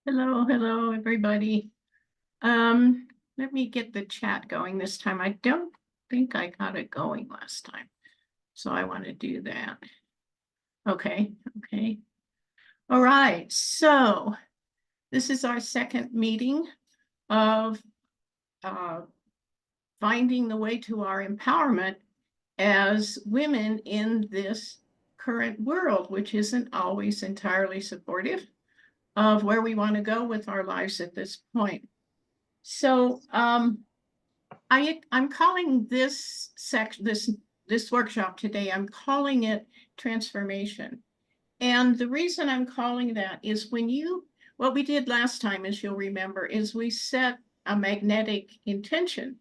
Hello, everybody. Let me get the chat going this time. I don't think I got it going last time, so I want to do that. Okay. All right, so this is our second meeting of finding the way to our empowerment as women in this current world, which isn't always entirely supportive of where we want to go with our lives at this point. So I'm calling this workshop today, I'm calling it transformation. And the reason I'm calling that is what we did last time, as you'll remember, is we set a magnetic intention,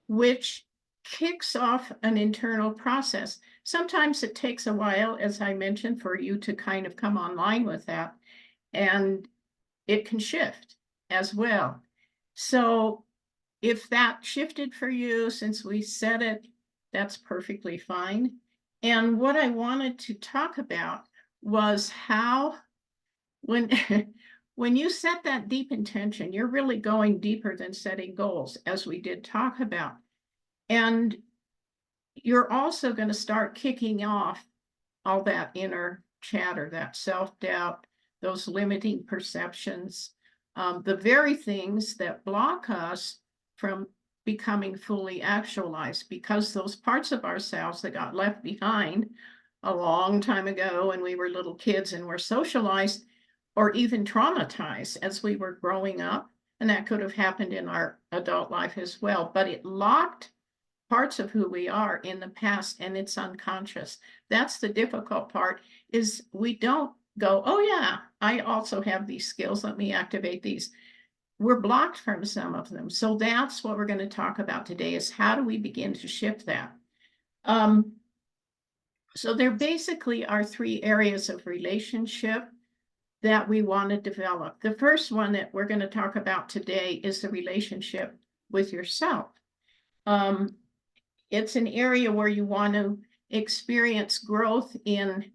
which kicks off an internal process. Sometimes it takes a while, as I mentioned, for you to kind of come online with that, and it can shift as well. So if that shifted for you since we said it, that's perfectly fine. And what I wanted to talk about was how when when you set that deep intention, you're really going deeper than setting goals, as we did talk about. And you're also going to start kicking off all that inner chatter, that self-doubt, those limiting perceptions, the very things that block us from becoming fully actualized, because those parts of ourselves that got left behind a long time ago when we were little kids and were socialized or even traumatized as we were growing up, and that could have happened in our adult life as well, but it locked parts of who we are in the past, and it's unconscious. That's the difficult part, is we don't go, oh yeah, I also have these skills, let me activate these. We're blocked from some of them. So that's what we're going to talk about today, is how do we begin to shift that? So there basically are three areas of relationship that we want to develop. The first one that we're going to talk about today is the relationship with yourself. It's an area where you want to experience growth in,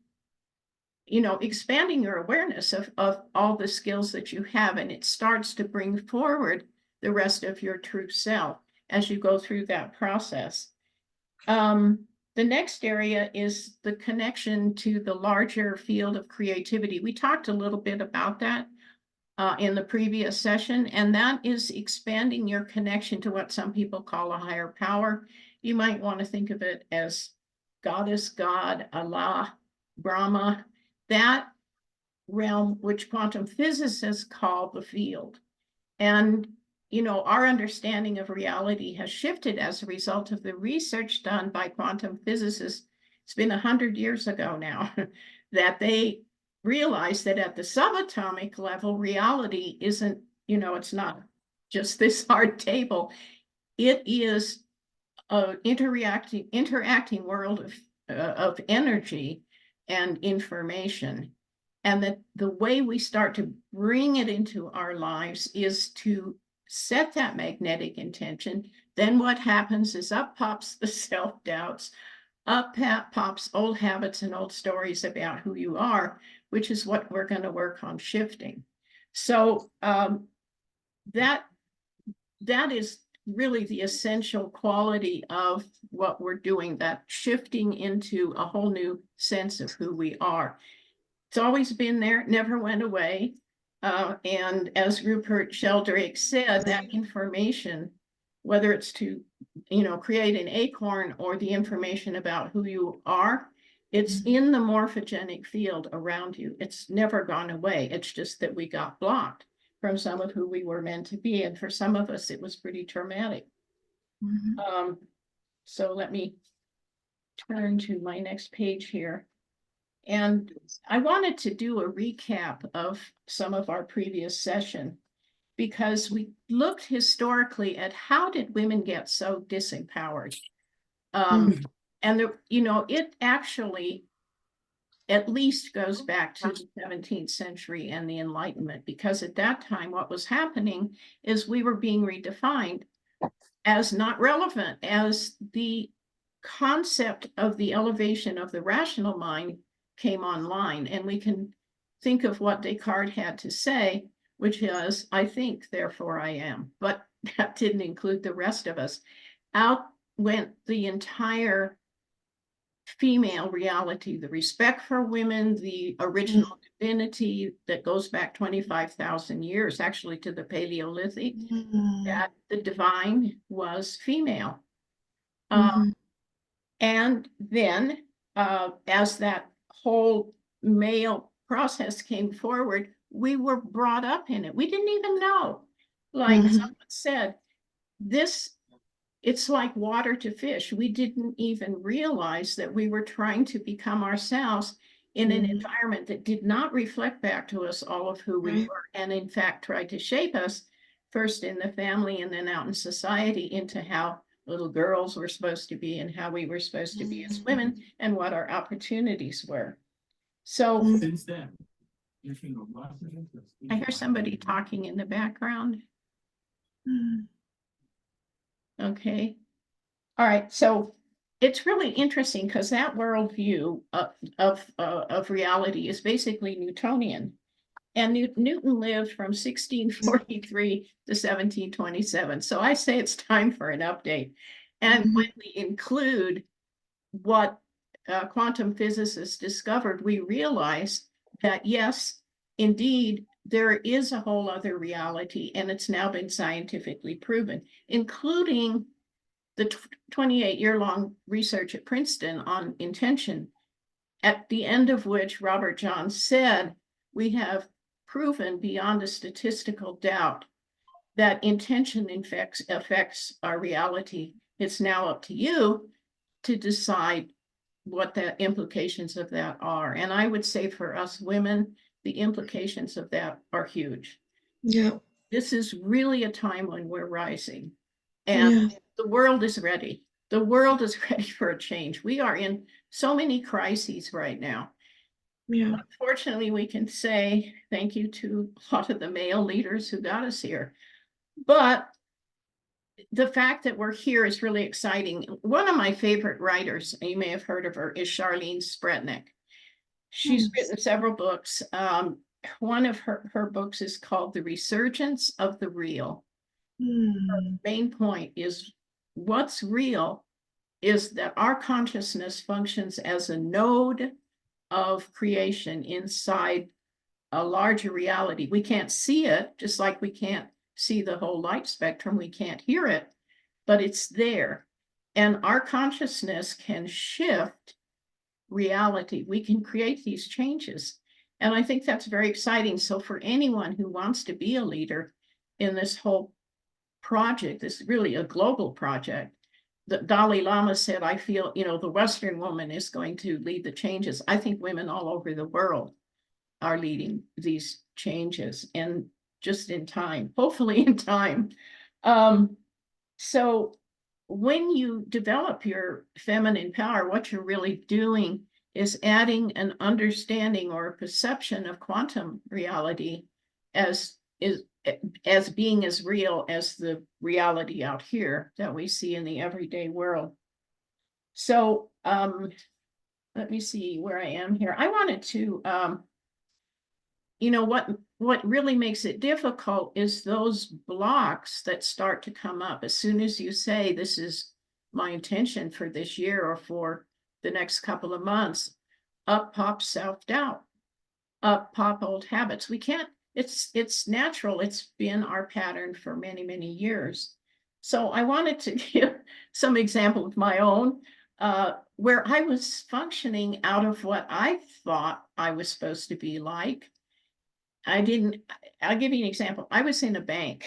expanding your awareness of all the skills that you have. And it starts to bring forward the rest of your true self as you go through that process. The next area is the connection to the larger field of creativity. We talked a little bit about that in the previous session, and that is expanding your connection to what some people call a higher power. You might want to think of it as goddess, God, Allah, Brahma, that realm which quantum physicists call the field. And, our understanding of reality has shifted as a result of the research done by quantum physicists. It's been 100 years ago now that they realized that at the subatomic level, reality isn't, it's not just this hard table. It is an interacting world of energy and information. And that the way we start to bring it into our lives is to set that magnetic intention. Then what happens is up pops the self-doubts, up pops old habits and old stories about who you are, which is what we're going to work on shifting. So that is really the essential quality of what we're doing, that shifting into a whole new sense of who we are. It's always been there, never went away. And as Rupert Sheldrake said, that information, whether it's to, create an acorn or the information about who you are, it's in the morphogenic field around you. It's never gone away. It's just that we got blocked from some of who we were meant to be. And for some of us, it was pretty traumatic. So let me turn to my next page here. And I wanted to do a recap of some of our previous session, because we looked historically at how did women get so disempowered. And it actually at least goes back to the 17th century and the Enlightenment, because at that time what was happening is we were being redefined as not relevant, as the concept of the elevation of the rational mind came online. And we can think of what Descartes had to say which is, I think, therefore I am. But that didn't include the rest of us. Out went the entire female reality, the respect for women, the original divinity that goes back 25,000 years, actually to the Paleolithic, that the divine was female. And then as that whole male process came forward, we were brought up in it. We didn't even know. Like someone said, it's like water to fish. We didn't even realize that we were trying to become ourselves in an environment that did not reflect back to us all of who we were, and in fact tried to shape us first in the family and then out in society into how little girls were supposed to be and how we were supposed to be as women and what our opportunities were. So Since then, I hear somebody talking in the background. Okay. All right. So it's really interesting because that worldview of reality is basically Newtonian. And Newton lived from 1643 to 1727. So I say it's time for an update. And when we include what quantum physicists discovered, we realize that, yes, indeed, there is a whole other reality, and it's now been scientifically proven, including the 28-year-long research at Princeton on intention, at the end of which Robert Johns said, we have proven beyond a statistical doubt that intention affects our reality. It's now up to you to decide what the implications of that are. And I would say for us women, the implications of that are huge. Yeah. This is really a time when we're rising, and the world is ready. The world is ready for a change. We are in so many crises right now. Yeah. Unfortunately, we can say thank you to a lot of the male leaders who got us here. But the fact that we're here is really exciting. One of my favorite writers, you may have heard of her, is Charlene Spretnak. She's written several books. One of her books is called The Resurgence of the Real. Her main point is what's real is that our consciousness functions as a node of creation inside a larger reality. We can't see it, just like we can't see the whole light spectrum. We can't hear it, but it's there. And our consciousness can shift reality. We can create these changes. And I think that's very exciting. So for anyone who wants to be a leader in this whole project, this is really a global project. The Dalai Lama said, I feel, the Western woman is going to lead the changes. I think women all over the world are leading these changes, and just in time, hopefully in time. So when you develop your feminine power, what you're really doing is adding an understanding or a perception of quantum reality as being as real as the reality out here that we see in the everyday world. So let me see where I am here. I wanted to what really makes it difficult is those blocks that start to come up as soon as you say, this is my intention for this year or for the next couple of months. Up pops self-doubt, up pop old habits. We can't, it's natural. It's been our pattern for many, many years. So I wanted to give some example of my own, where I was functioning out of what I thought I was supposed to be like. I'll give you an example. I was in a bank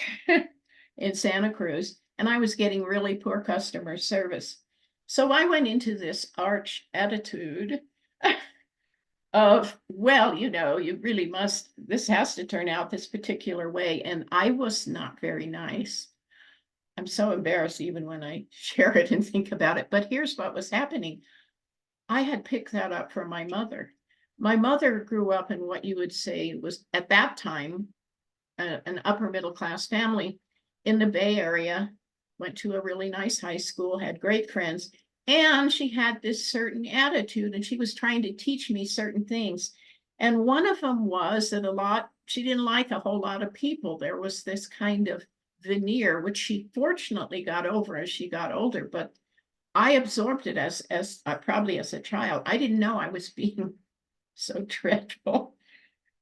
in Santa Cruz, and I was getting really poor customer service. So I went into this arch attitude of, well, you really must, this has to turn out this particular way. And I was not very nice. I'm so embarrassed even when I share it and think about it. But here's what was happening. I had picked that up from my mother. My mother grew up in what you would say was, at that time, an upper middle class family in the Bay Area, went to a really nice high school, had great friends, and she had this certain attitude, and she was trying to teach me certain things. And one of them was that she didn't like a whole lot of people. There was this kind of veneer, which she fortunately got over as she got older, but I absorbed it as probably as a child. I didn't know I was being so dreadful.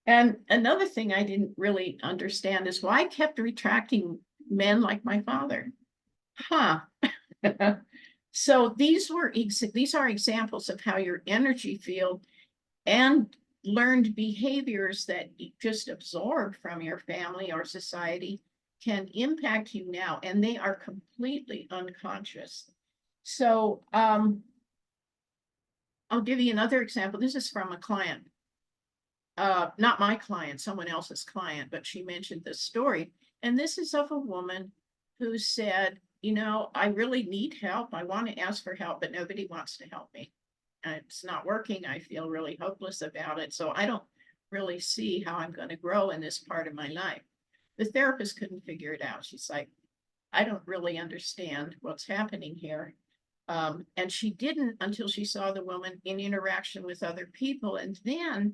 And another thing I didn't really understand is why I kept retracting men like my father. Huh. So these are examples of how your energy field and learned behaviors that you just absorbed from your family or society can impact you now, and they are completely unconscious. So I'll give you another example. This is from a client, not my client, someone else's client, but she mentioned this story. And this is of a woman who said, I really need help. I want to ask for help, but nobody wants to help me. It's not working. I feel really hopeless about it. So I don't really see how I'm going to grow in this part of my life. The therapist couldn't figure it out. She's like, I don't really understand what's happening here. And she didn't until she saw the woman in interaction with other people. And then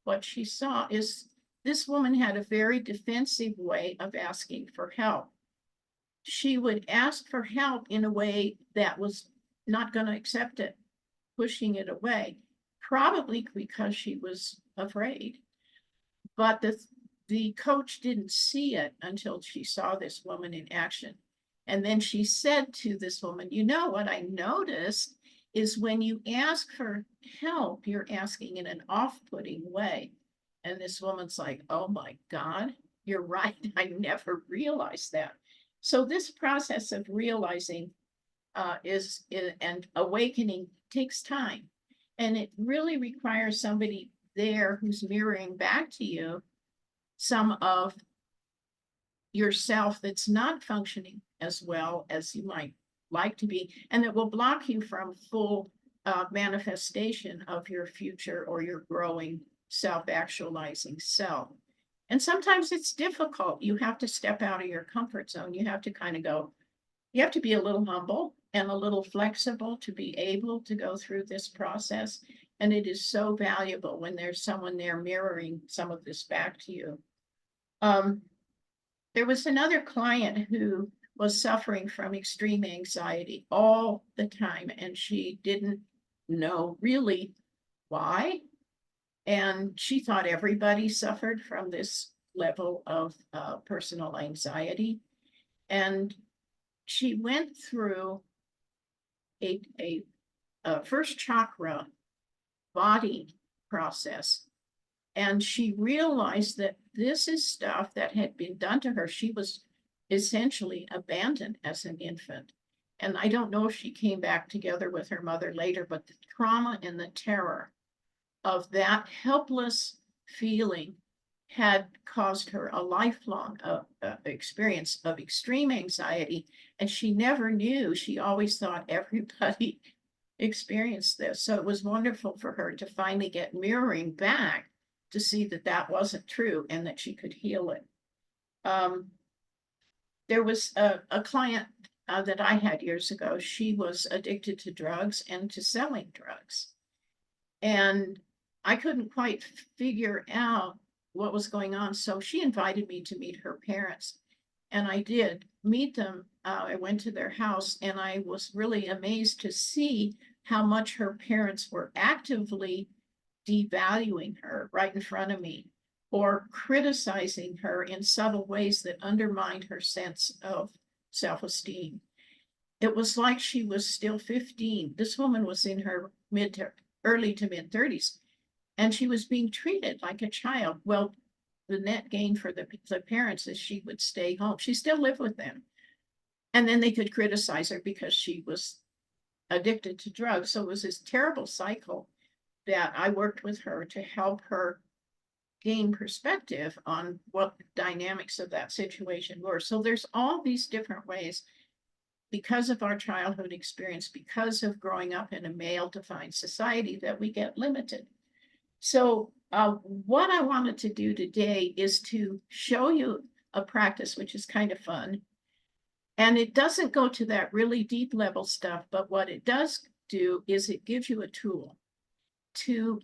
what she saw is this woman had a very defensive way of asking for help. She would ask for help in a way that was not going to accept it, pushing it away, probably because she was afraid. But the coach didn't see it until she saw this woman in action. And then she said to this woman, what I noticed is when you ask for help, you're asking in an off-putting way. And this woman's like, oh my God, you're right. I never realized that. So this process of realizing and awakening takes time. And it really requires somebody there who's mirroring back to you some of yourself that's not functioning as well as you might like to be, and that will block you from full manifestation of your future or your growing self-actualizing self. And sometimes it's difficult. You have to step out of your comfort zone. You have to kind of go, you have to be a little humble and a little flexible to be able to go through this process. And it is so valuable when there's someone there mirroring some of this back to you. There was another client who was suffering from extreme anxiety all the time, and she didn't know really why. And she thought everybody suffered from this level of personal anxiety. And she went through a first chakra body process. And she realized that this is stuff that had been done to her. She was essentially abandoned as an infant. And I don't know if she came back together with her mother later, but the trauma and the terror of that helpless feeling had caused her a lifelong experience of extreme anxiety. And she never knew. She always thought everybody experienced this. So it was wonderful for her to finally get mirroring back to see that that wasn't true and that she could heal it. There was a client that I had years ago. She was addicted to drugs and to selling drugs. And I couldn't quite figure out what was going on. So she invited me to meet her parents. And I did meet them. I went to their house and I was really amazed to see how much her parents were actively devaluing her right in front of me, or criticizing her in subtle ways that undermined her sense of self-esteem. It was like she was still 15. This woman was in her early to mid 30s, and she was being treated like a child. Well, the net gain for the parents is she would stay home. She still lived with them. And then they could criticize her because she was addicted to drugs. So it was this terrible cycle that I worked with her to help her gain perspective on what the dynamics of that situation were. So there's all these different ways, because of our childhood experience, because of growing up in a male-defined society, that we get limited. So what I wanted to do today is to show you a practice, which is kind of fun. And it doesn't go to that really deep level stuff, but what it does do is it gives you a tool to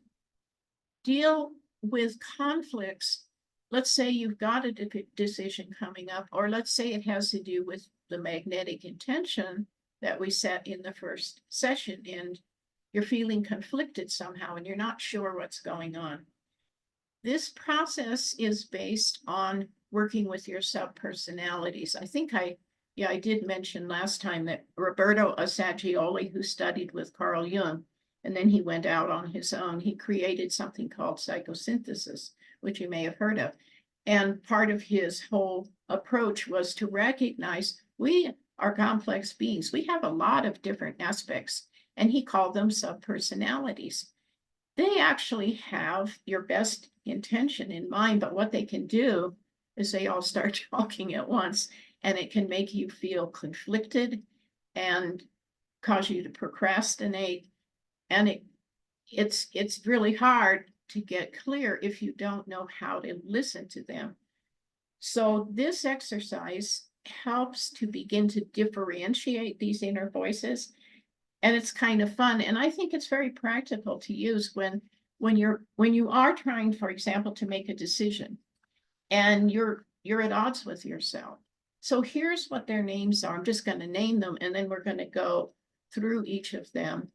deal with conflicts, let's say you've got a decision coming up, or let's say it has to do with the magnetic intention that we set in the first session, and you're feeling conflicted somehow and you're not sure what's going on. This process is based on working with your subpersonalities. I think I did mention last time that Roberto Assagioli, who studied with Carl Jung, and then he went out on his own, he created something called psychosynthesis, which you may have heard of. And part of his whole approach was to recognize we are complex beings. We have a lot of different aspects, and he called them subpersonalities. They actually have your best intention in mind, but what they can do is they all start talking at once, and it can make you feel conflicted and cause you to procrastinate. And it's really hard to get clear if you don't know how to listen to them. So this exercise helps to begin to differentiate these inner voices, and it's kind of fun. And I think it's very practical to use when you are trying, for example, to make a decision and you're at odds with yourself. So here's what their names are. I'm just going to name them, and then we're going to go through each of them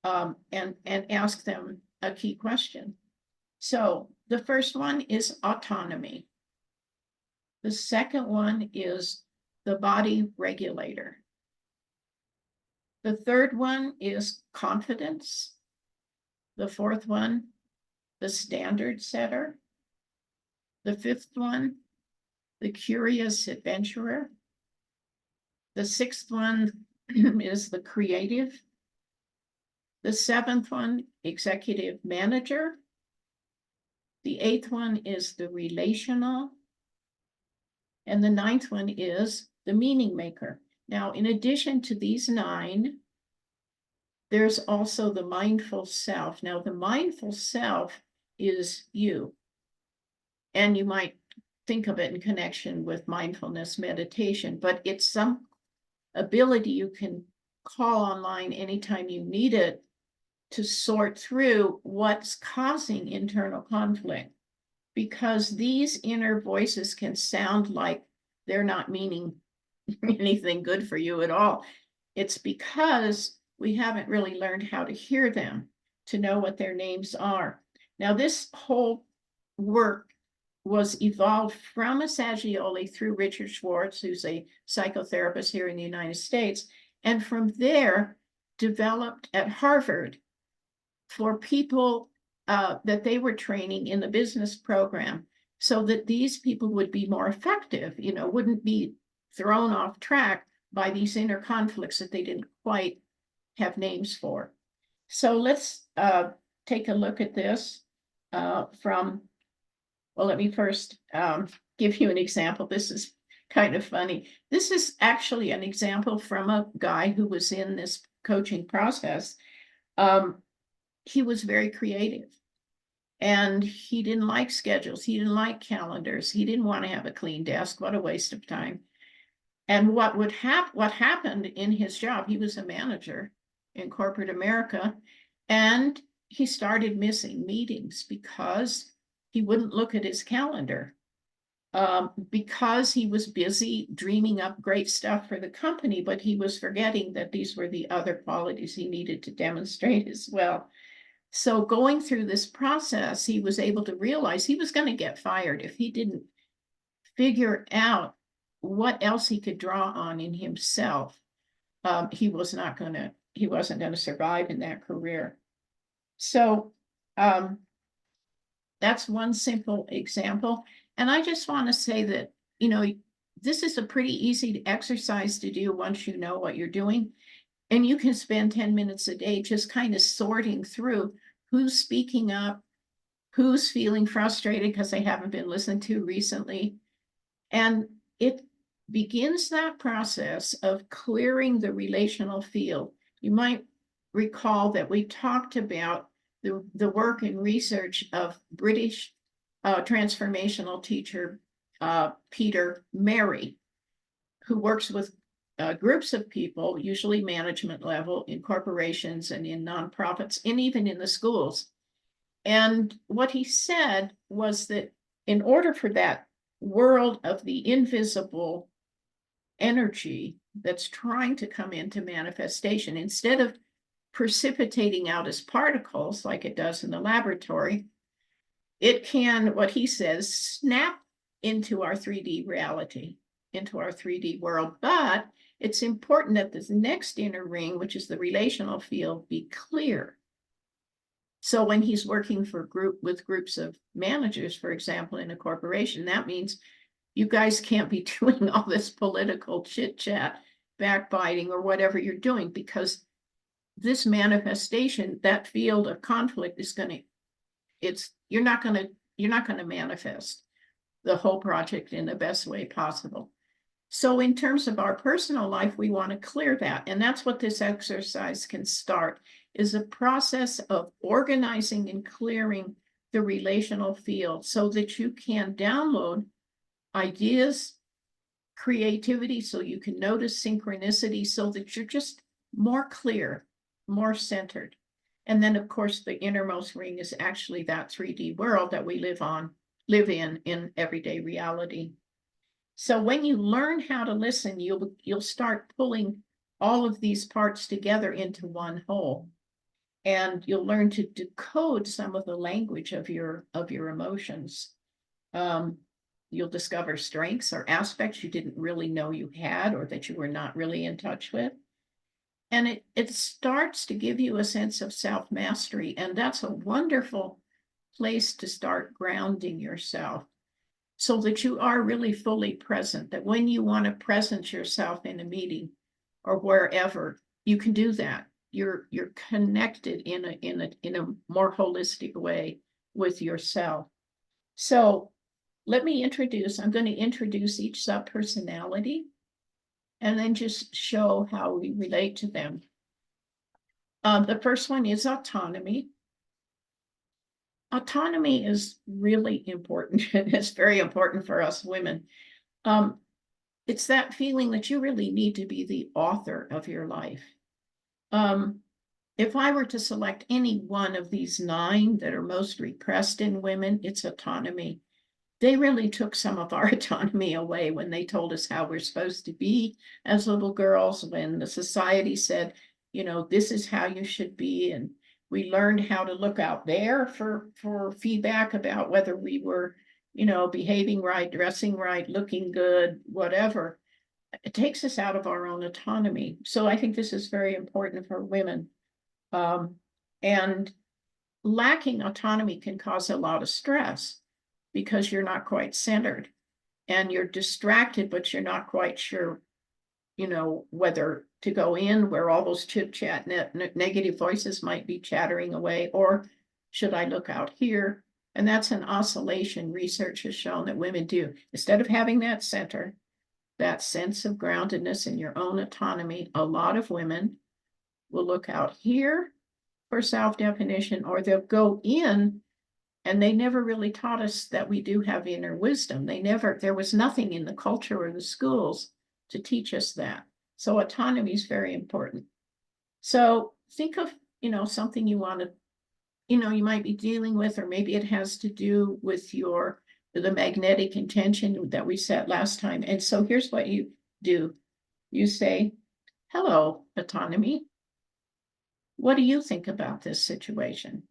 and ask them a key question. So the first one is autonomy. The second one is the body regulator. The third one is confidence. The fourth one, the standard setter. The fifth one, the curious adventurer. The sixth one is the creative. The seventh one, executive manager. The eighth one is the relational. And the ninth one is the meaning maker. Now, in addition to these 9, there's also the mindful self. Now, the mindful self is you. And you might think of it in connection with mindfulness meditation, but it's some ability you can call online anytime you need it to sort through what's causing internal conflict. Because these inner voices can sound like they're not meaning anything good for you at all. It's because we haven't really learned how to hear them, to know what their names are. Now, this whole work was evolved from Assagioli through Richard Schwartz, who's a psychotherapist here in the United States, and from there developed at Harvard for people that they were training in the business program, so that these people would be more effective, wouldn't be thrown off track by these inner conflicts that they didn't quite have names for. So let's take a look at this well, let me first give you an example. This is kind of funny. This is actually an example from a guy who was in this coaching process. He was very creative, and he didn't like schedules. He didn't like calendars. He didn't want to have a clean desk. What a waste of time. And what happened in his job, he was a manager in corporate America, and he started missing meetings because he wouldn't look at his calendar, because he was busy dreaming up great stuff for the company, but he was forgetting that these were the other qualities he needed to demonstrate as well. So going through this process, he was able to realize he was going to get fired if he didn't figure out what else he could draw on in himself. He wasn't going to survive in that career. So that's one simple example. And I just want to say that, this is a pretty easy exercise to do once you know what you're doing. And you can spend 10 minutes a day just kind of sorting through who's speaking up, who's feeling frustrated because they haven't been listened to recently. And it begins that process of clearing the relational field. You might recall that we talked about the work and research of British transformational teacher Peter Mary, who works with groups of people, usually management level in corporations and in nonprofits, and even in the schools. And what he said was that in order for that world of the invisible energy that's trying to come into manifestation, instead of precipitating out as particles like it does in the laboratory, it can, what he says, snap into our 3D reality, into our 3D world. But it's important that this next inner ring, which is the relational field, be clear. So when he's working with groups of managers, for example, in a corporation, that means you guys can't be doing all this political chit chat, backbiting, or whatever you're doing, because this manifestation, that field of conflict is going to, you're not going to manifest the whole project in the best way possible. So in terms of our personal life, we want to clear that. And that's what this exercise can start, is a process of organizing and clearing the relational field so that you can download ideas, creativity, so you can notice synchronicity, so that you're just more clear, more centered. And then, of course, the innermost ring is actually that 3D world that we live in everyday reality. So when you learn how to listen, you'll start pulling all of these parts together into one whole. And you'll learn to decode some of the language of your emotions. You'll discover strengths or aspects you didn't really know you had, or that you were not really in touch with. And it starts to give you a sense of self-mastery. And that's a wonderful place to start grounding yourself, so that you are really fully present, that when you want to present yourself in a meeting or wherever, you can do that. You're connected in a more holistic way with yourself. So I'm going to introduce each subpersonality and then just show how we relate to them. The first one is autonomy. Autonomy is really important. It's very important for us women. It's that feeling that you really need to be the author of your life. If I were to select any one of these 9 that are most repressed in women, it's autonomy. They really took some of our autonomy away when they told us how we're supposed to be as little girls, when the society said, this is how you should be. And we learned how to look out there for feedback about whether we were, behaving right, dressing right, looking good, whatever. It takes us out of our own autonomy. So I think this is very important for women. And lacking autonomy can cause a lot of stress, because you're not quite centered and you're distracted, but you're not quite sure, whether to go in where all those chit chat negative voices might be chattering away, or should I look out here? And that's an oscillation research has shown that women do. Instead of having that center, that sense of groundedness in your own autonomy, a lot of women will look out here for self-definition, or they'll go in. And they never really taught us that we do have inner wisdom. There was nothing in the culture or the schools to teach us that. So autonomy is very important. So think of, something you want to, you might be dealing with, or maybe it has to do with the magnetic intention that we set last time. And so here's what you do. You say, hello, autonomy. What do you think about this situation?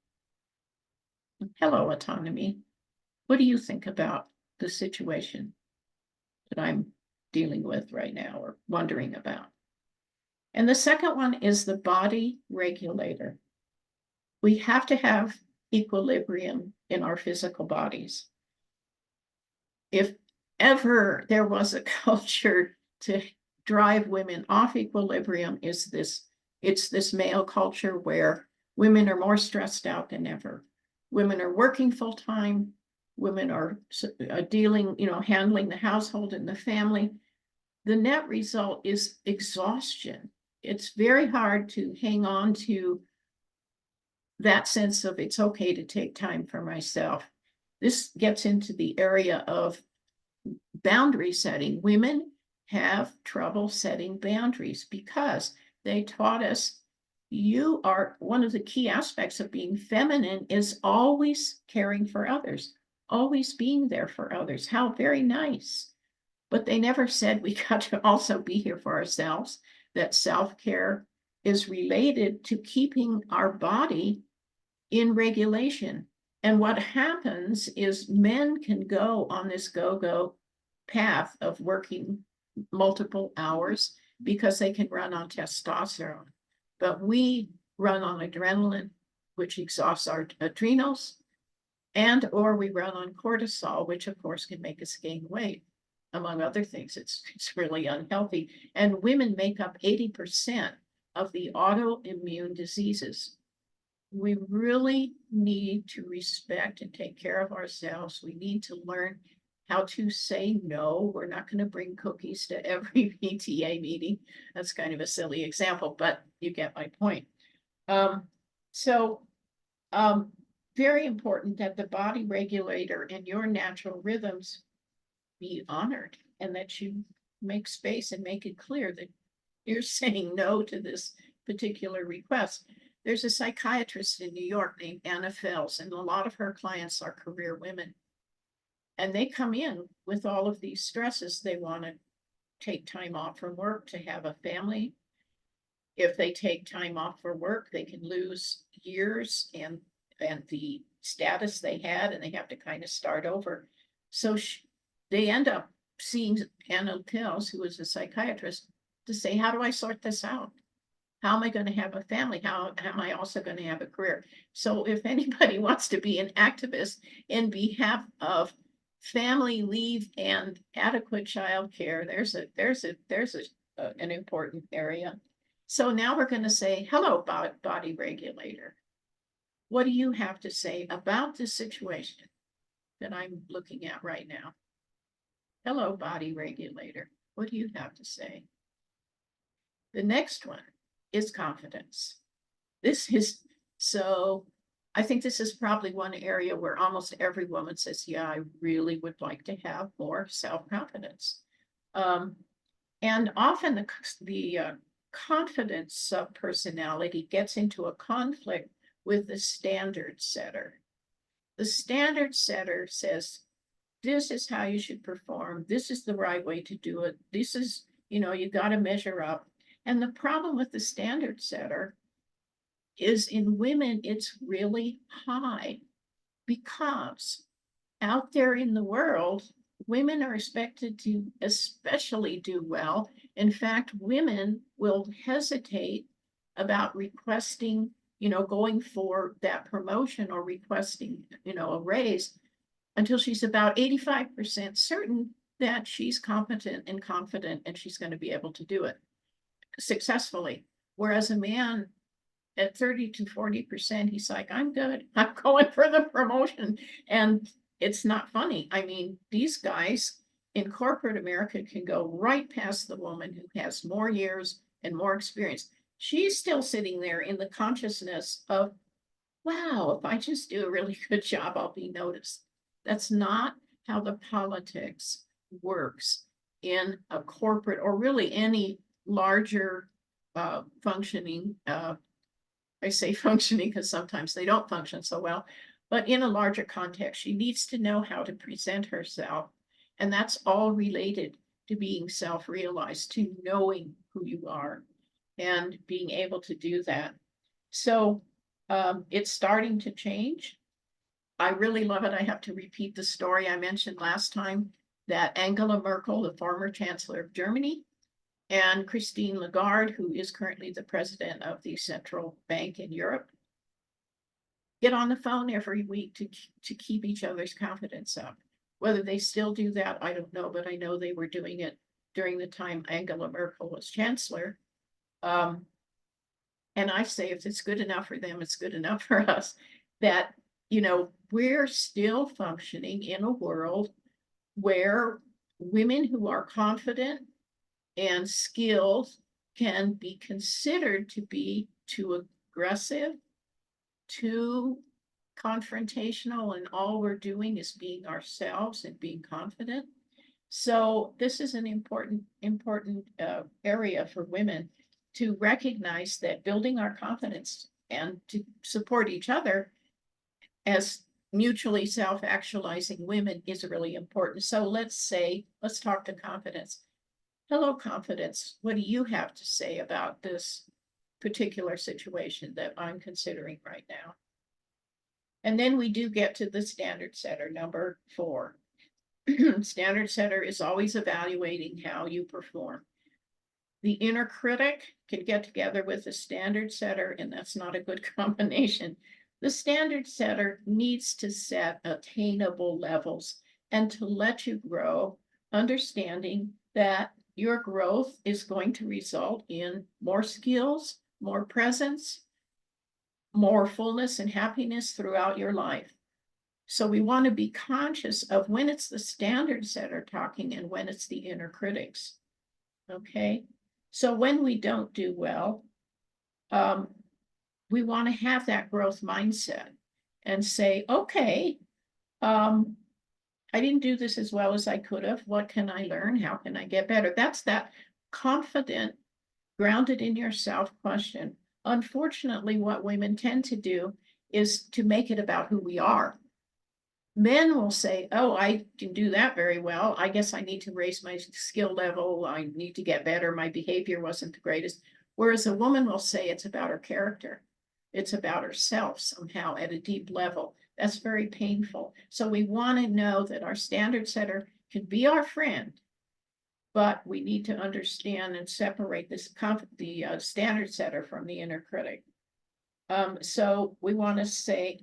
Hello, autonomy. What do you think about the situation that I'm dealing with right now or wondering about? And the second one is the body regulator. We have to have equilibrium in our physical bodies. If ever there was a culture to drive women off equilibrium, it's this male culture where women are more stressed out than ever. Women are working full time. Women are handling the household and the family. The net result is exhaustion. It's very hard to hang on to that sense of it's okay to take time for myself. This gets into the area of boundary setting. Women have trouble setting boundaries because they taught us you are one of the key aspects of being feminine is always caring for others, always being there for others. How very nice. But they never said we got to also be here for ourselves, that self-care is related to keeping our body in regulation. And what happens is men can go on this go-go path of working multiple hours because they can run on testosterone. But we run on adrenaline, which exhausts our adrenals, and or we run on cortisol, which of course can make us gain weight. Among other things, it's really unhealthy. And women make up 80% of the autoimmune diseases. We really need to respect and take care of ourselves. We need to learn how to say no. We're not going to bring cookies to every PTA meeting. That's kind of a silly example, but you get my point. So very important that the body regulator and your natural rhythms be honored, and that you make space and make it clear that you're saying no to this particular request. There's a psychiatrist in New York named Anna Fels, and a lot of her clients are career women. And they come in with all of these stresses. They want to take time off from work to have a family. If they take time off for work, they can lose years and the status they had, and they have to kind of start over. So they end up seeing Anna Fels, who is a psychiatrist, to say, how do I sort this out? How am I going to have a family? How am I also going to have a career? So if anybody wants to be an activist in behalf of family leave and adequate child care, there's an important area. So now we're going to say, hello, body regulator. What do you have to say about this situation that I'm looking at right now? Hello, body regulator. What do you have to say? The next one is confidence. I think this is probably one area where almost every woman says, yeah, I really would like to have more self-confidence. And often the confidence subpersonality gets into a conflict with the standard setter. The standard setter says, this is how you should perform. This is the right way to do it. This is, you got to measure up. And the problem with the standard setter is in women, it's really high because out there in the world, women are expected to especially do well. In fact, women will hesitate about requesting, going for that promotion or requesting, a raise until she's about 85% certain that she's competent and confident and she's going to be able to do it successfully. Whereas a man at 30 to 40%, he's like, I'm good. I'm going for the promotion. And it's not funny. I mean, these guys in corporate America can go right past the woman who has more years and more experience. She's still sitting there in the consciousness of, wow, if I just do a really good job, I'll be noticed. That's not how the politics works in a corporate or really any larger functioning, I say functioning because sometimes they don't function so well, but in a larger context, she needs to know how to present herself. And that's all related to being self-realized, to knowing who you are and being able to do that. So it's starting to change. I really love it. I have to repeat the story I mentioned last time that Angela Merkel, the former Chancellor of Germany, and Christine Lagarde, who is currently the president of the central bank in Europe, get on the phone every week to keep each other's confidence up. Whether they still do that, I don't know, but I know they were doing it during the time Angela Merkel was chancellor. And I say, if it's good enough for them, it's good enough for us. That, we're still functioning in a world where women who are confident and skilled can be considered to be too aggressive, too confrontational, and all we're doing is being ourselves and being confident. So this is an important area for women to recognize that building our confidence and to support each other as mutually self-actualizing women is really important. So let's talk to confidence. Hello, confidence. What do you have to say about this particular situation that I'm considering right now? And then we do get to the standard setter, number 4. Standard setter is always evaluating how you perform. The inner critic can get together with the standard setter, and that's not a good combination. The standard setter needs to set attainable levels and to let you grow, understanding that your growth is going to result in more skills, more presence, more fullness and happiness throughout your life. So we want to be conscious of when it's the standard setter talking and when it's the inner critics. Okay. So when we don't do well, we want to have that growth mindset and say, okay, I didn't do this as well as I could have. What can I learn? How can I get better? That's that confident, grounded in yourself question. Unfortunately, what women tend to do is to make it about who we are. Men will say, oh, I can do that very well. I guess I need to raise my skill level. I need to get better. My behavior wasn't the greatest. Whereas a woman will say it's about her character. It's about herself somehow at a deep level. That's very painful. So we want to know that our standard setter can be our friend, but we need to understand and separate the standard setter from the inner critic. So we want to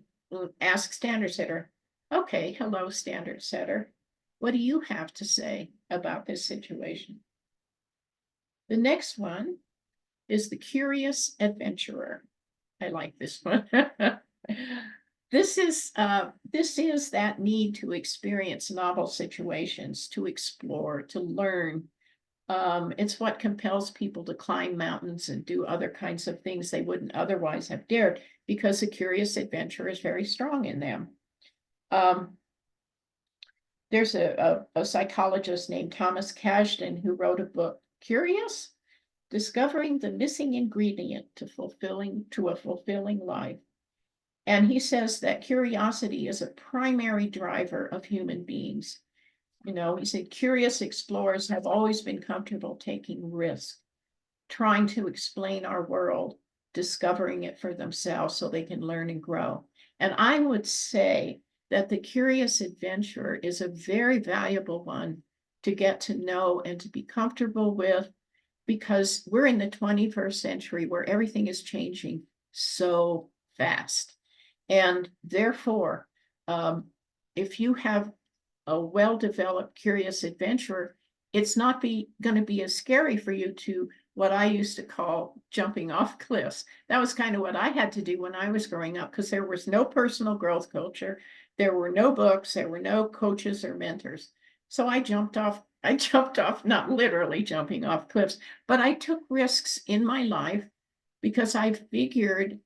ask standard setter, okay, hello, standard setter. What do you have to say about this situation? The next one is the curious adventurer. I like this one. This is that need to experience novel situations, to explore, to learn. It's what compels people to climb mountains and do other kinds of things they wouldn't otherwise have dared, because a curious adventure is very strong in them. There's a psychologist named Thomas Kasdan who wrote a book, Curious, Discovering the Missing Ingredient to a Fulfilling Life. And he says that curiosity is a primary driver of human beings. He said, curious explorers have always been comfortable taking risks, trying to explain our world, discovering it for themselves so they can learn and grow. And I would say that the curious adventurer is a very valuable one to get to know and to be comfortable with, because we're in the 21st century where everything is changing so fast. And therefore, if you have a well-developed curious adventurer, it's not going to be as scary for you to what I used to call jumping off cliffs. That was kind of what I had to do when I was growing up, because there was no personal growth culture. There were no books. There were no coaches or mentors. So I jumped off, not literally jumping off cliffs, but I took risks in my life because I figured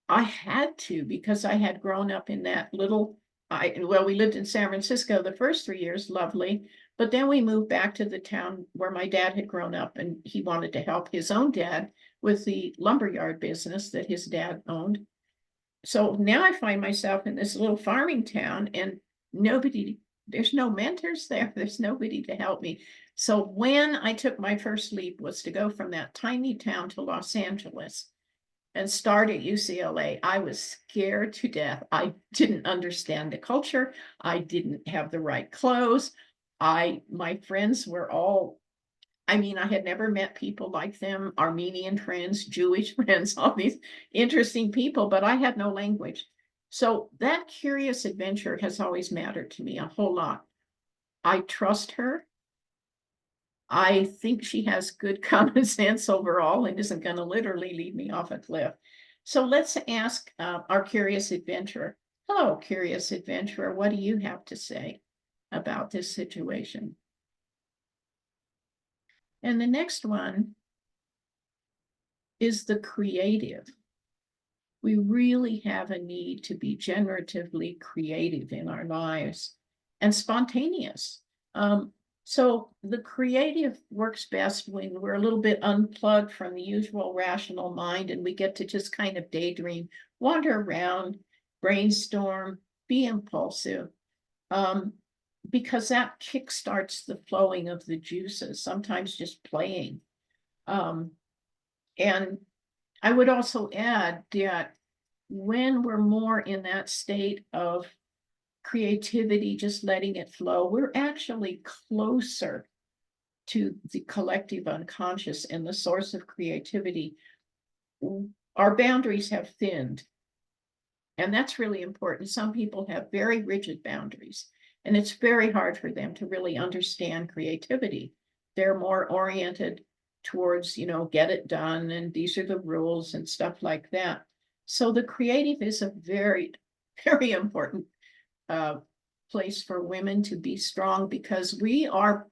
I had to, because I had grown up in that little, we lived in San Francisco the first 3 years, lovely. But then we moved back to the town where my dad had grown up, and he wanted to help his own dad with the lumberyard business that his dad owned. So now I find myself in this little farming town, and there's no mentors there. There's nobody to help me. So when I took my first leap was to go from that tiny town to Los Angeles and start at UCLA. I was scared to death. I didn't understand the culture. I didn't have the right clothes. My friends were all, I had never met people like them, Armenian friends, Jewish friends, all these interesting people, but I had no language. So that curious adventure has always mattered to me a whole lot. I trust her. I think she has good common sense overall and isn't going to literally lead me off a cliff. So let's ask our curious adventurer. Hello, curious adventurer. What do you have to say about this situation? And the next one is the creative. We really have a need to be generatively creative in our lives and spontaneous. So the creative works best when we're a little bit unplugged from the usual rational mind and we get to just kind of daydream, wander around, brainstorm, be impulsive. Um, because that kickstarts the flowing of the juices, sometimes just playing. Um, and I would also add that when we're more in that state of creativity, just letting it flow, we're actually closer to the collective unconscious and the source of creativity. Our boundaries have thinned, and that's really important. Some people have very rigid boundaries, and it's very hard for them to really understand creativity. They're more oriented towards, get it done, and these are the rules and stuff like that. So the creative is a very, very important uh, place for women to be strong because we are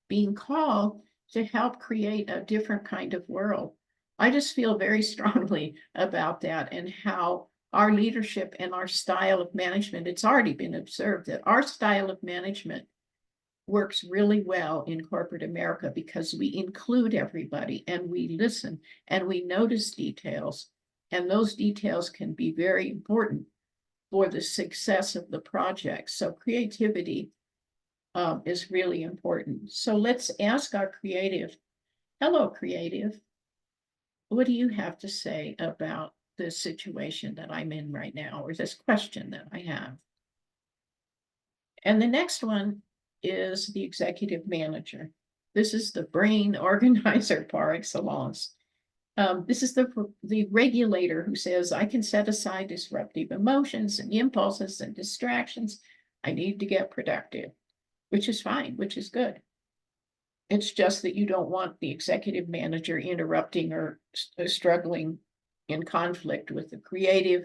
being called to help create a different kind of world. I just feel very strongly about that and how our leadership and our style of management, it's already been observed that our style of management works really well in corporate America because we include everybody and we listen and we notice details. And those details can be very important for the success of the project. So creativity is really important. So let's ask our creative. Hello, creative. What do you have to say about this situation that I'm in right now, or this question that I have? And the next one is the executive manager. This is the brain organizer par excellence. This is the regulator who says, I can set aside disruptive emotions and impulses and distractions. I need to get productive, which is fine, which is good. It's just that you don't want the executive manager interrupting or struggling in conflict with the creative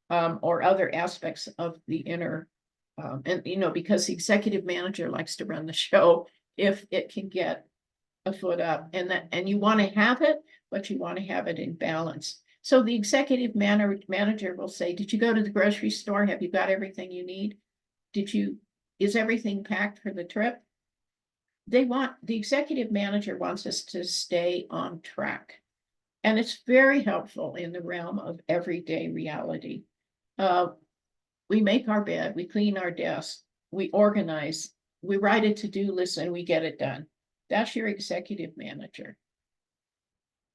or other aspects of the inner. And, because the executive manager likes to run the show if it can get a foot up and you want to have it, but you want to have it in balance. So the executive manager will say, did you go to the grocery store? Have you got everything you need? Is everything packed for the trip? The executive manager wants us to stay on track. And it's very helpful in the realm of everyday reality. We make our bed, we clean our desk, we organize, we write a to-do list, and we get it done. That's your executive manager.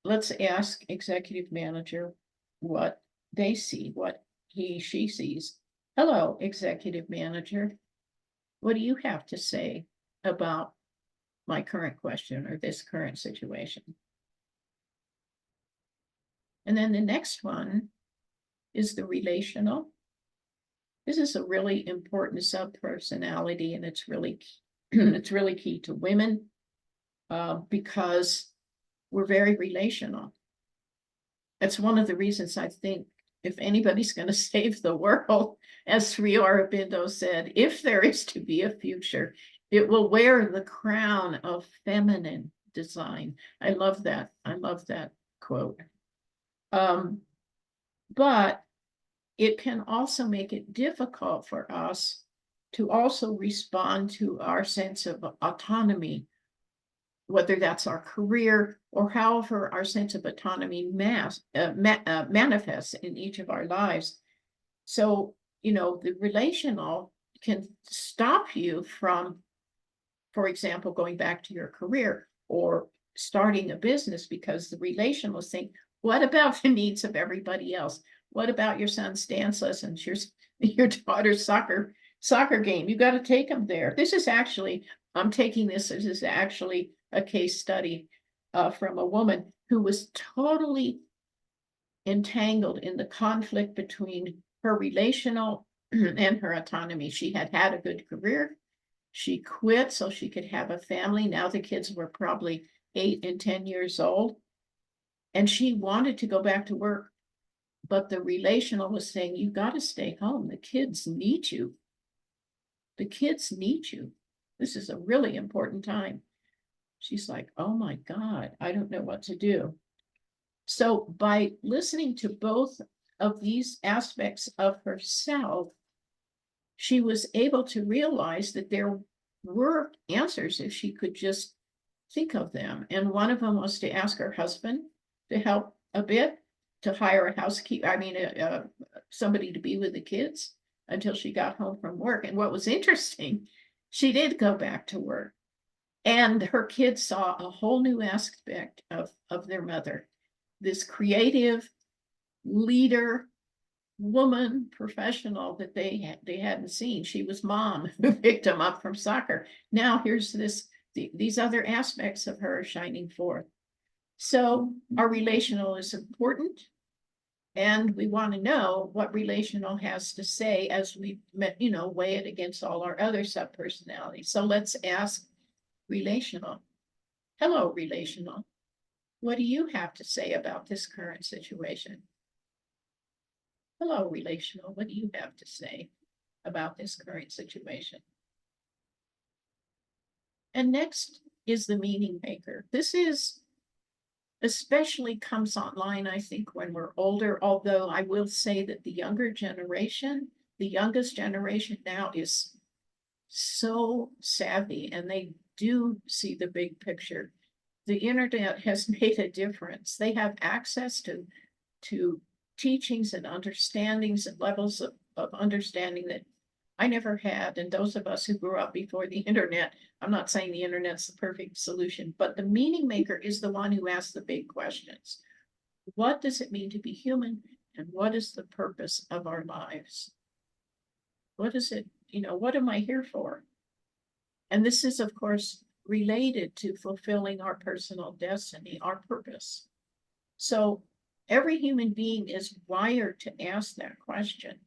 Let's ask executive manager what they see, what she sees. Hello, executive manager. What do you have to say about my current question or this current situation? And then the next one is the relational. This is a really important subpersonality, and it's really it's really key to women because we're very relational. That's one of the reasons I think if anybody's going to save the world, as Sri Aurobindo said, if there is to be a future, it will wear the crown of feminine design. I love that. I love that quote. But it can also make it difficult for us to also respond to our sense of autonomy, whether that's our career or however our sense of autonomy manifests in each of our lives. So, the relational can stop you from, for example, going back to your career or starting a business because the relational is saying, what about the needs of everybody else? What about your son's dance lessons, your daughter's soccer game? You got to take them there. This is actually, this is actually a case study from a woman who was totally entangled in the conflict between her relational and her autonomy. She had had a good career. She quit so she could have a family. Now the kids were probably 8 and 10 years old. And she wanted to go back to work. But the relational was saying, you got to stay home. The kids need you. The kids need you. This is a really important time. She's like, oh my God, I don't know what to do. So by listening to both of these aspects of herself, she was able to realize that there were answers if she could just think of them. And one of them was to ask her husband to help a bit, to hire a housekeeper, somebody to be with the kids until she got home from work. And what was interesting, she did go back to work. And her kids saw a whole new aspect of their mother, this creative leader, woman, professional that they hadn't seen. She was mom who picked them up from soccer. Now here's these other aspects of her shining forth. So our relational is important, and we want to know what relational has to say as we weigh it against all our other subpersonalities. So let's ask relational. Hello, relational. What do you have to say about this current situation? Hello, relational. What do you have to say about this current situation? And next is the meaning maker. This is especially comes online, I think, when we're older, although I will say that the younger generation, the youngest generation now is so savvy and they do see the big picture. The internet has made a difference. They have access to teachings and understandings and levels of understanding that I never had. And those of us who grew up before the internet, I'm not saying the internet's the perfect solution, but the meaning maker is the one who asks the big questions. What does it mean to be human? And what is the purpose of our lives? What is it, what am I here for? And this is, of course, related to fulfilling our personal destiny, our purpose. So every human being is wired to ask that question.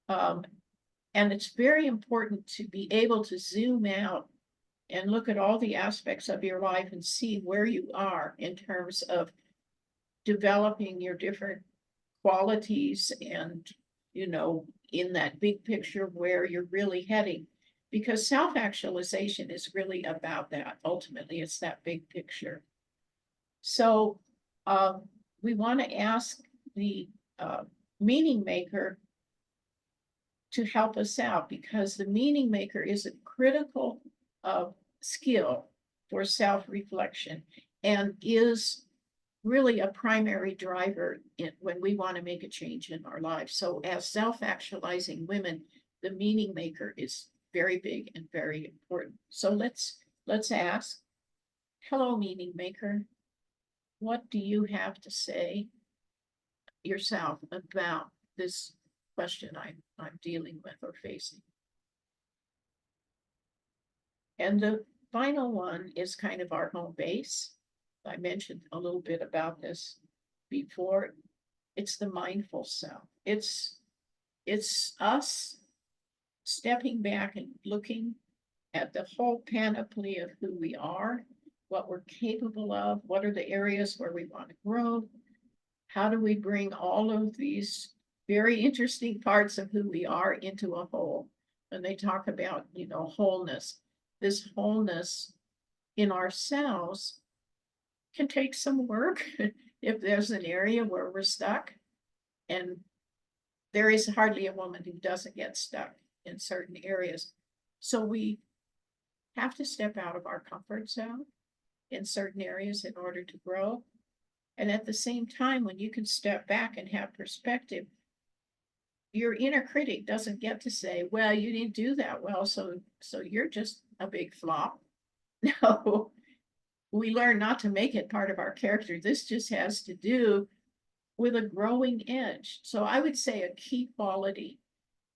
And it's very important to be able to zoom out and look at all the aspects of your life and see where you are in terms of developing your different qualities and, in that big picture where you're really heading. Because self-actualization is really about that. Ultimately, it's that big picture. So we want to ask the meaning maker to help us out, because the meaning maker is a critical skill for self-reflection and is really a primary driver when we want to make a change in our lives. So as self-actualizing women, the meaning maker is very big and very important. So let's ask, hello, meaning maker, what do you have to say yourself about this question I'm dealing with or facing? And the final one is kind of our home base. I mentioned a little bit about this before. It's the mindful self. It's us stepping back and looking at the whole panoply of who we are, what we're capable of, what are the areas where we want to grow, how do we bring all of these very interesting parts of who we are into a whole. And they talk about, wholeness. This wholeness in ourselves can take some work if there's an area where we're stuck. And there is hardly a woman who doesn't get stuck in certain areas. So we have to step out of our comfort zone in certain areas in order to grow. And at the same time, when you can step back and have perspective, your inner critic doesn't get to say, well, you didn't do that well, so you're just a big flop. No, we learn not to make it part of our character. This just has to do with a growing edge. So I would say a key quality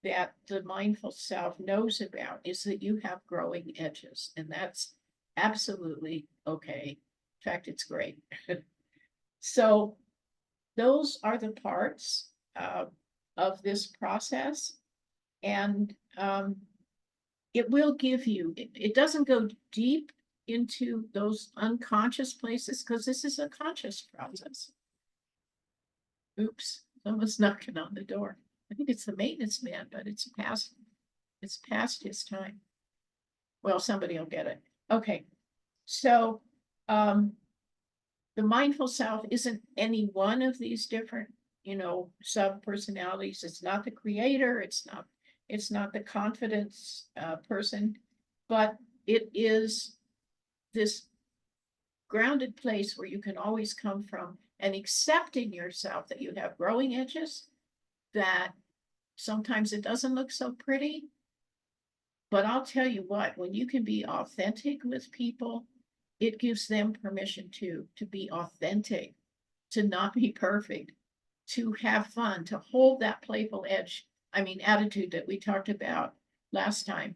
that the mindful self knows about is that you have growing edges, and that's absolutely okay. In fact, it's great. So those are the parts of this process, and it will give you, it doesn't go deep into those unconscious places because this is a conscious process. Oops, someone's knocking on the door. I think it's the maintenance man, but it's past his time. Well, somebody will get it. Okay, so the mindful self isn't any one of these different, sub-personalities. It's not the creator. It's not the confidence person, but it is this grounded place where you can always come from, and accepting yourself that you have growing edges, that sometimes it doesn't look so pretty. But I'll tell you what, when you can be authentic with people, it gives them permission to be authentic, to not be perfect, to have fun, to hold that playful edge, attitude that we talked about last time.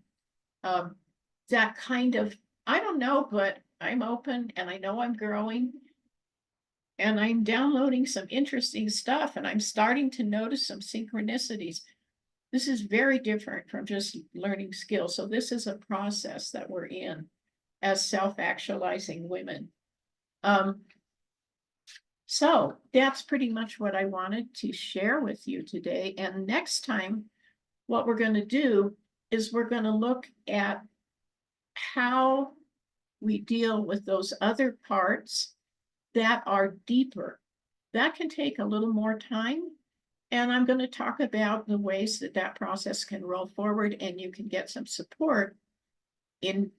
That kind of, I don't know, but I'm open and I know I'm growing and I'm downloading some interesting stuff and I'm starting to notice some synchronicities. This is very different from just learning skills. So this is a process that we're in as self-actualizing women. So that's pretty much what I wanted to share with you today. And next time, what we're going to do is we're going to look at how we deal with those other parts that are deeper. That can take a little more time. And I'm going to talk about the ways that that process can roll forward and you can get some support in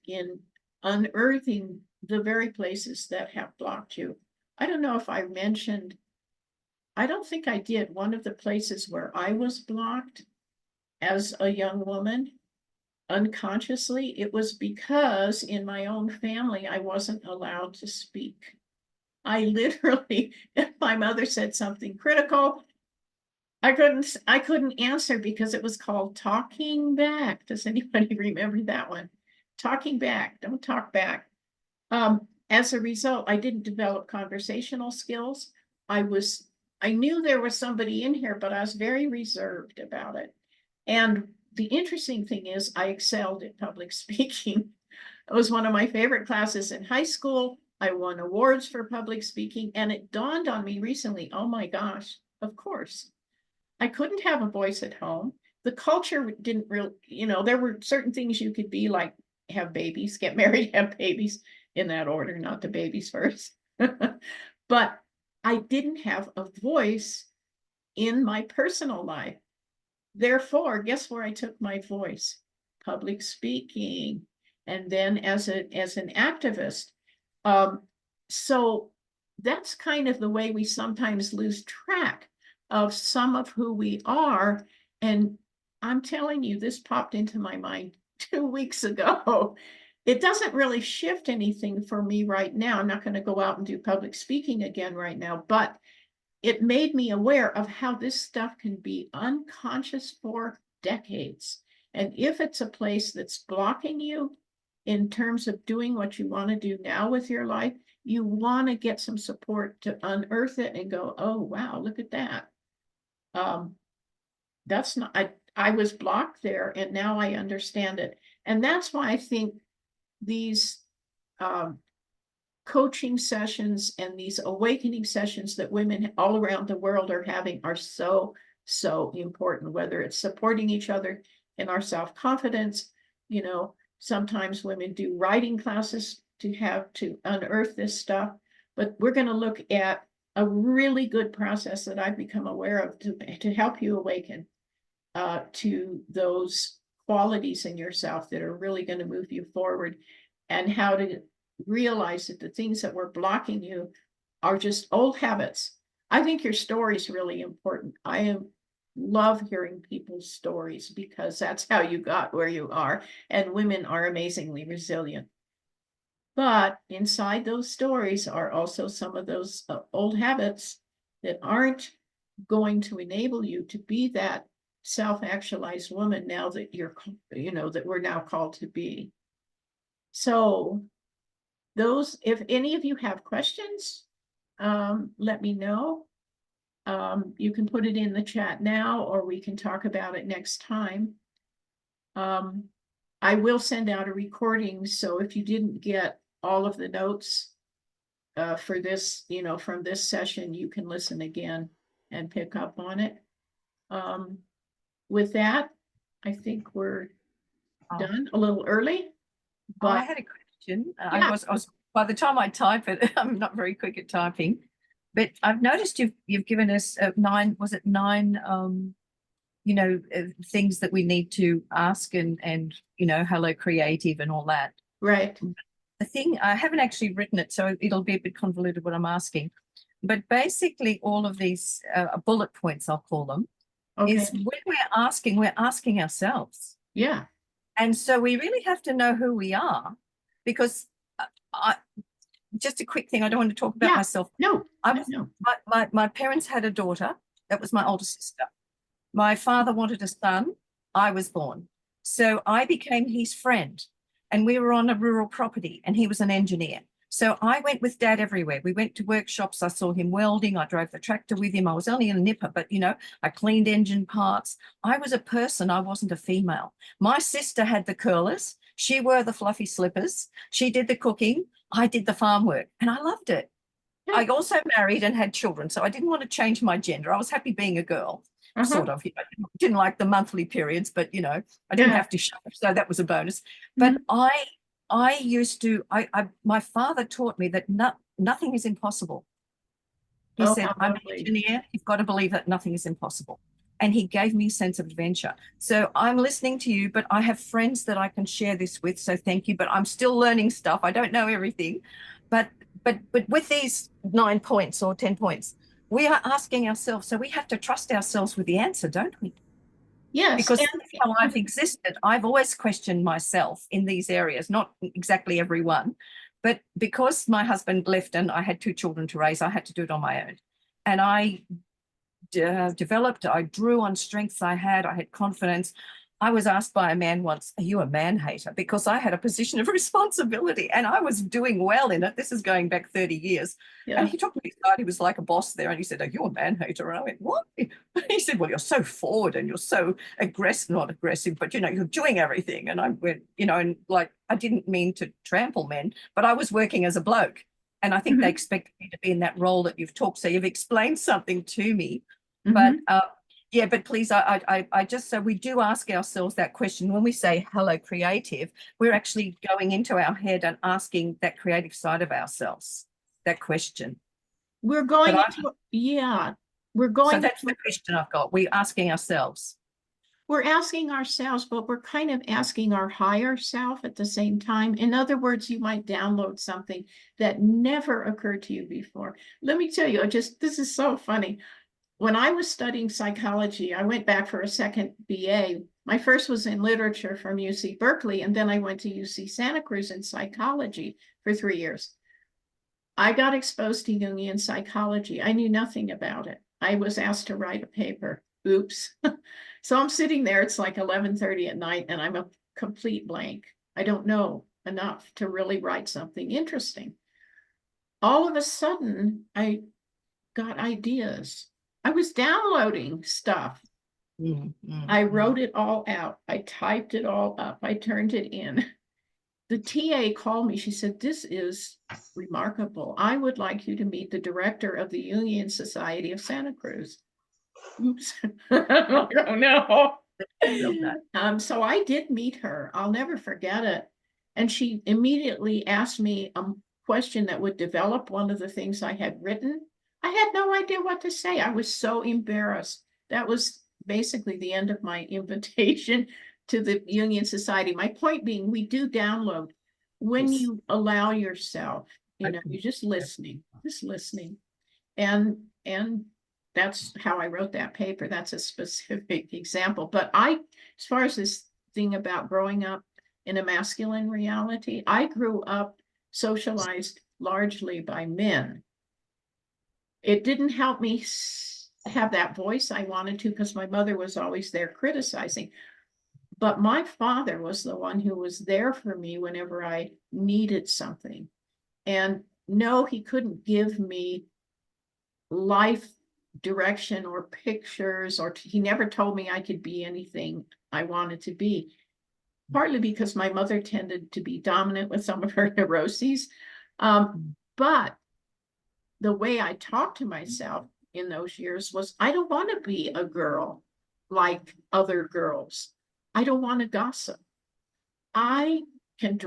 unearthing the very places that have blocked you. I don't know if I mentioned, I don't think I did, one of the places where I was blocked as a young woman unconsciously. It was because in my own family, I wasn't allowed to speak. I literally, if my mother said something critical, I couldn't answer because it was called talking back. Does anybody remember that one? Talking back, don't talk back. As a result, I didn't develop conversational skills. I knew there was somebody in here, but I was very reserved about it. And the interesting thing is I excelled at public speaking. It was one of my favorite classes in high school. I won awards for public speaking, and it dawned on me recently, oh my gosh, of course. I couldn't have a voice at home. The culture didn't really, there were certain things you could be, like have babies, get married, have babies, in that order, not the babies first. But I didn't have a voice in my personal life. Therefore, guess where I took my voice? Public speaking. And then as an activist. So that's kind of the way we sometimes lose track of some of who we are. And I'm telling you, this popped into my mind 2 weeks ago. It doesn't really shift anything for me right now. I'm not going to go out and do public speaking again right now, but it made me aware of how this stuff can be unconscious for decades. And if it's a place that's blocking you in terms of doing what you want to do now with your life, you want to get some support to unearth it and go, oh, wow, look at that. That's not, I was blocked there and now I understand it. And that's why I think these coaching sessions and these awakening sessions that women all around the world are having are so, so important, whether it's supporting each other in our self-confidence. Sometimes women do writing classes to unearth this stuff, but we're going to look at a really good process that I've become aware of to help you awaken to those qualities in yourself that are really going to move you forward, and how to realize that the things that were blocking you are just old habits. I think your story is really important. I love hearing people's stories because that's how you got where you are, and women are amazingly resilient. But inside those stories are also some of those old habits that aren't going to enable you to be that self-actualized woman now that that we're now called to be. So if any of you have questions, let me know. You can put it in the chat now, or we can talk about it next time. I will send out a recording, so if you didn't get all of the notes for this, from this session, you can listen again and pick up on it. With that, I think we're done a little early. But I had a question. I was by the time I type it, I'm not very quick at typing, but I've noticed you've given us 9, was it 9 things that we need to ask, and hello creative and all that. Right. The thing, I haven't actually written it, so it'll be a bit convoluted what I'm asking. But basically, all of these bullet points, I'll call them, is Okay. when we're asking ourselves. Yeah. And so we really have to know who we are, because I, just a quick thing, I don't want to talk about Yeah. myself. No. I was, No. my parents had a daughter. That was my older sister. My father wanted a son. I was born. So I became his friend. And we were on a rural property, and he was an engineer. So I went with dad everywhere. We went to workshops. I saw him welding. I drove the tractor with him. I was only a nipper, but I cleaned engine parts. I was a person. I wasn't a female. My sister had the curlers. She wore the fluffy slippers. She did the cooking. I did the farm work, and I loved it. Yeah. I also married and had children, so I didn't want to change my gender. I was happy being a girl, sort of. Didn't like the monthly periods, but I didn't have to shop, so that was a bonus. But I used to. My father taught me that nothing is impossible. He Oh, said, how "I'm an lovely. engineer. You've got to believe that nothing is impossible." And he gave me a sense of adventure. So I'm listening to you, but I have friends that I can share this with. So thank you. But I'm still learning stuff. I don't know everything, but with these 9 points or 10 points, we are asking ourselves. So we have to trust ourselves with the answer, don't we? Yes. Because that's how I've existed. I've always questioned myself in these areas, not exactly every one, but because my husband left and I had 2 children to raise, I had to do it on my own. And I developed, I drew on strengths I had confidence. I was asked by a man once, "Are you a man hater?" Because I had a position of responsibility and I was doing well in it. This is going back 30 years. Yeah. And he took me aside. He was like a boss there. And he said, "Are you a man hater?" And I went, "What?" He said, "Well, you're so forward and you're so aggressive, not aggressive, but you're doing everything." And I went, and like, I didn't mean to trample men, but I was working as a bloke. And I think they expected me to be in that role that you've talked. So you've explained something to me. But yeah, but please, I just, so we do ask ourselves that question when we say hello creative, we're actually going into our head and asking that creative side of ourselves, that question. We're going But into, yeah, we're so going, that's the question I've got. We're asking ourselves. we're asking ourselves, but we're kind of asking our higher self at the same time. In other words, you might download something that never occurred to you before. Let me tell you, this is so funny. When I was studying psychology, I went back for a second BA. My first was in literature from UC Berkeley, and then I went to UC Santa Cruz in psychology for 3 years. I got exposed to Jungian psychology. I knew nothing about it. I was asked to write a paper. Oops. So I'm sitting there, it's like 11:30 at night, and I'm a complete blank. I don't know enough to really write something interesting. All of a sudden, I got ideas. I was downloading stuff. I wrote it all out. I typed it all up. I turned it in. The TA called me. She said, "This is remarkable. I would like you to meet the director of the Jungian Society of Santa Cruz." Oops. Oh no. So I did meet her. I'll never forget it. And she immediately asked me a question that would develop one of the things I had written. I had no idea what to say. I was so embarrassed. That was basically the end of my invitation to the Jungian Society. My point being, we do download when Yes. you allow yourself, Okay. you're just listening. And that's how I wrote that paper. That's a specific example. But as far as this thing about growing up in a masculine reality, I grew up socialized largely by men. It didn't help me have that voice I wanted to because my mother was always there criticizing. But my father was the one who was there for me whenever I needed something. And no, he couldn't give me life direction or pictures, or he never told me I could be anything I wanted to be, partly because my mother tended to be dominant with some of her neuroses. But the way I talked to myself in those years was, I don't want to be a girl like other girls. I don't want to gossip. I can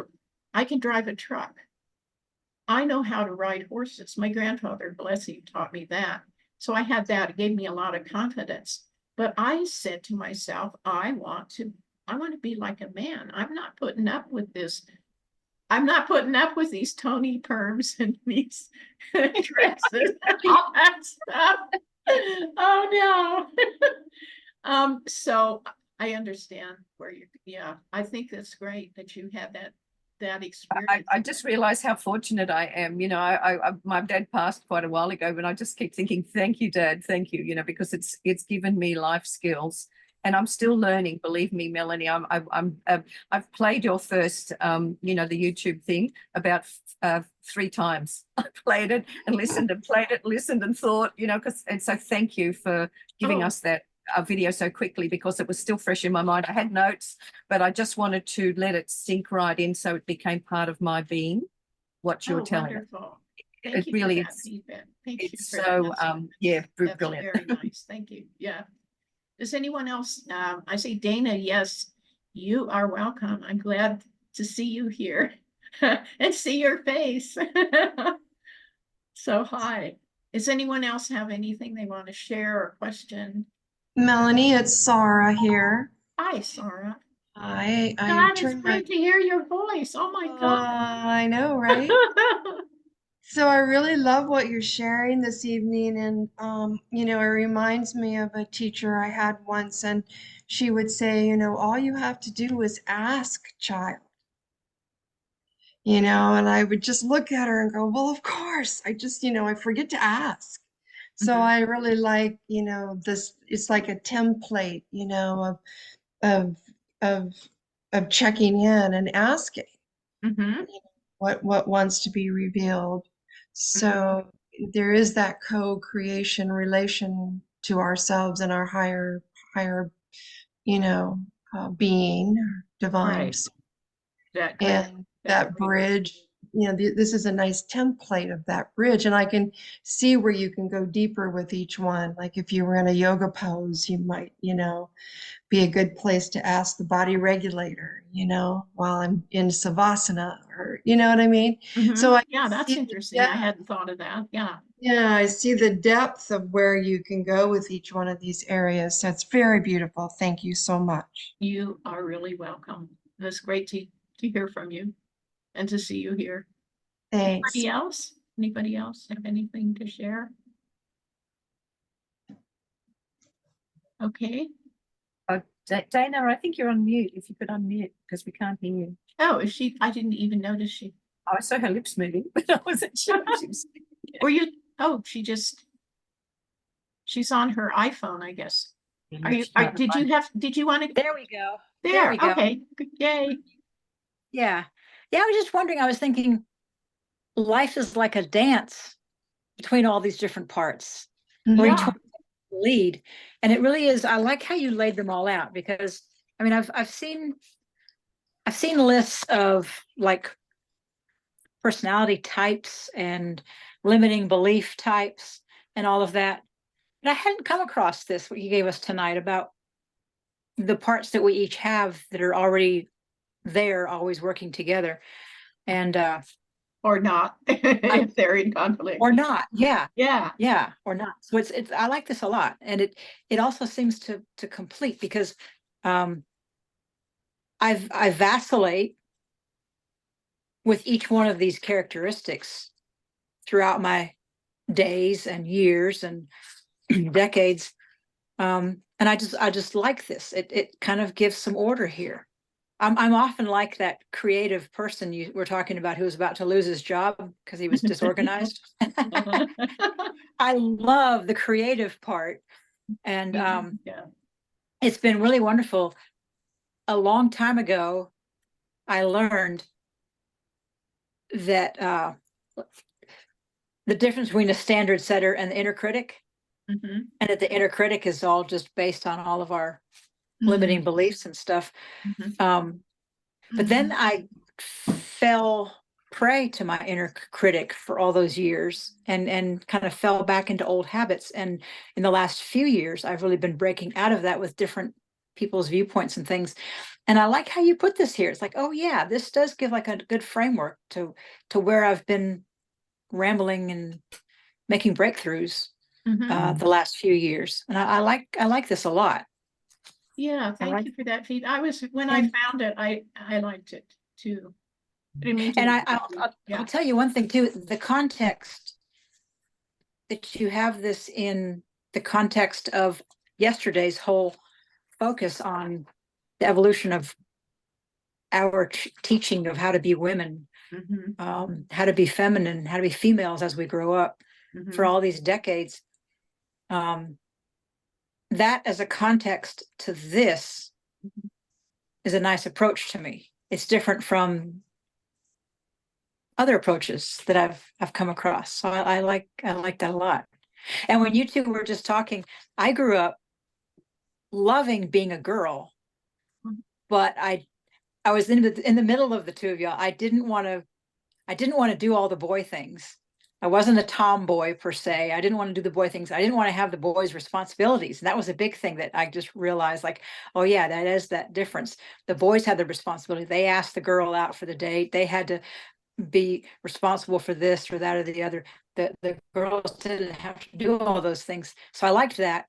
I can drive a truck. I know how to ride horses. My grandfather, bless him, taught me that. So I had that. It gave me a lot of confidence. But I said to myself, I want to be like a man. I'm not putting up with this I'm not putting up with these Tony perms and these dresses and all that stuff. Oh no. So I understand where you're, yeah, I think that's great that you had that experience. I just realize how fortunate I am. You know, my dad passed quite a while ago, but I just keep thinking, thank you, Dad, thank you. You know, because it's given me life skills, and I'm still learning. Believe me, Melanie. I've played your first, you know, the YouTube thing about 3 times. I played it and listened and played it, listened and thought. You know, and so thank you for giving us that video so quickly, because it was still fresh in my mind. I had notes, but I just wanted to let it sink right in, so it became part of my being, what you were telling us. Wonderful. It Thank you really for that is. feedback. Thank you It's for that. so yeah, That's brilliant. very nice. Thank you. Yeah. Does anyone else? I see Dana. Yes, you are welcome. I'm glad to see you here and see your face. So hi. Does anyone else have anything they want to share or question? Melanie, it's Sarah here. Hi, Sarah. I God, it's turned my great to hear your voice. Oh my God. I know, right? So I really love what you're sharing this evening, and you know, it reminds me of a teacher I had once, and she would say, you know, all you have to do is ask, child. You know, and I would just look at her and go, well, of course. I just, you know, I forget to ask. So Mhm. I really like, you know, this, it's like a template, you know, of of of checking in and asking Mhm. what wants to be revealed. So there is that co-creation relation to ourselves and our higher, you know, being, divine. Right. That great. And That that great. bridge, you know, this is a nice template of that bridge, and I can see where you can go deeper with each one. Like if you were in a yoga pose, you might, you know, be a good place to ask the body regulator, you know, while I'm in savasana, or you know what I mean? So I Yeah, that's see the interesting. I depth, hadn't thought of that. Yeah. yeah, I see the depth of where you can go with each one of these areas. So it's very beautiful. Thank you so much. You are really welcome. It's great to hear from you and to see you here. Thanks. Anybody else? Anybody else have anything to share? Okay. Dana, I think you're on mute. If you could unmute, because we can't hear you. Oh, is she? I didn't even notice she. I saw her lips moving, but I wasn't sure if she was. Were you? Oh, she's on her iPhone, I guess. Are you? Did you want to? There we go. There There. we go. Okay. Yay. Yeah. Yeah, I was just wondering, I was thinking life is like a dance between all these different parts, where each Yeah. one lead. And it really is, I like how you laid them all out, because I mean I've seen lists of like personality types and limiting belief types and all of that. And I hadn't come across this, what you gave us tonight, about the parts that we each have that are already there, always working together. And Or not, if they're in conflict. or not, yeah, Yeah. or not. So it's I like this a lot, and it also seems to complete, because um I vacillate with each one of these characteristics throughout my days and years and decades. And I just like this. It kind of gives some order here. I'm often like that creative person you were talking about, who was about to lose his job because he was disorganized. I love the creative part, and Yeah. it's been really wonderful. A long time ago, I learned that the difference between a standard setter and the inner critic, Mhm. and that the inner critic is all just based on all of our Mhm. limiting beliefs and stuff. Mhm. But then I fell prey to my inner critic for all those years, and kind of fell back into old habits. And in the last few years, I've really been breaking out of that with different people's viewpoints and things. And I like how you put this here. It's like, oh yeah, this does give like a good framework to where I've been rambling and making breakthroughs the last few years. And I like this a lot. Yeah, I thank like, you for that feedback. When I and found it, I liked it too. I didn't mean to. And I'll Yeah. tell you one thing too, the context that you have this in the context of yesterday's whole focus on the evolution of our teaching of how to be women, how to be feminine, how to be females as we grow up for all these decades. That as a context to this is a nice approach to me. It's different from other approaches that I've come across. So I like that a lot. And when you two were just talking, I grew up loving being a girl, but I was in the middle of the two of y'all. I didn't want to do all the boy things. I wasn't a tomboy per se. I didn't want to do the boy things. I didn't want to have the boys' responsibilities. And that was a big thing that I just realized, like, oh yeah, that is that difference. The boys had the responsibility. They asked the girl out for the date. They had to be responsible for this or that or the other. The girls didn't have to do all those things. So I liked that.